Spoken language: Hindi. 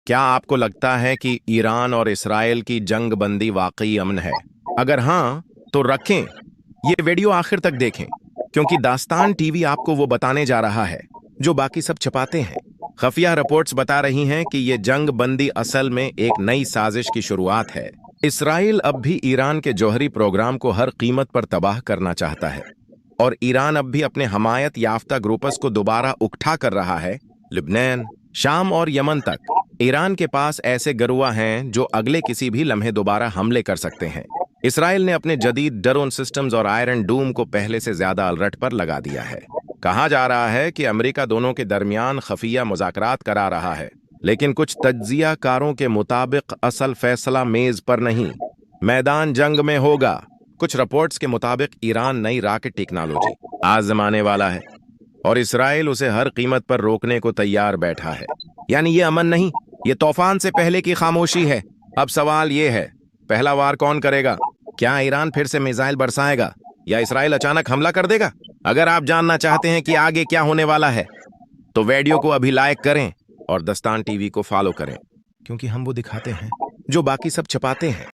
क्या आपको लगता है कि ईरान और इसराइल की जंग बंदी वाकई अमन है? अगर हाँ, तो रखें ये वीडियो आखिर तक देखें, क्योंकि दास्तान टीवी आपको वो बताने जा रहा है जो बाकी सब छुपाते हैं। खुफिया रिपोर्ट्स बता रही हैं कि ये जंग बंदी असल में एक नई साजिश की शुरुआत है। इसराइल अब भी ईरान के जौहरी प्रोग्राम को हर कीमत पर तबाह करना चाहता है, और ईरान अब भी अपने हमायत याफ्ता ग्रुप्स को दोबारा उकठा कर रहा है। लिबनान, शाम और यमन तक ईरान के पास ऐसे गरुआ हैं जो अगले किसी भी लम्हे दोबारा हमले कर सकते हैं। इसराइल ने अपने जदीद ड्रोन सिस्टम्स और आयरन डूम को पहले से ज्यादा अलर्ट पर लगा दिया है। कहा जा रहा है कि अमेरिका दोनों के दरमियान खफिया मुज़ाकरात करा रहा है, लेकिन कुछ तज्जिया कारों के मुताबिक असल फैसला मेज पर नहीं, मैदान जंग में होगा। कुछ रिपोर्ट्स के मुताबिक ईरान नई रॉकेट टेक्नोलॉजी आजमाने वाला है और इसराइल उसे हर कीमत पर रोकने को तैयार बैठा है। यानी ये अमन नहीं, ये तूफान से पहले की खामोशी है। अब सवाल ये है, पहला वार कौन करेगा? क्या ईरान फिर से मिसाइल बरसाएगा या इसराइल अचानक हमला कर देगा? अगर आप जानना चाहते हैं कि आगे क्या होने वाला है, तो वीडियो को अभी लाइक करें और दास्तान टीवी को फॉलो करें, क्योंकि हम वो दिखाते हैं जो बाकी सब छुपाते हैं।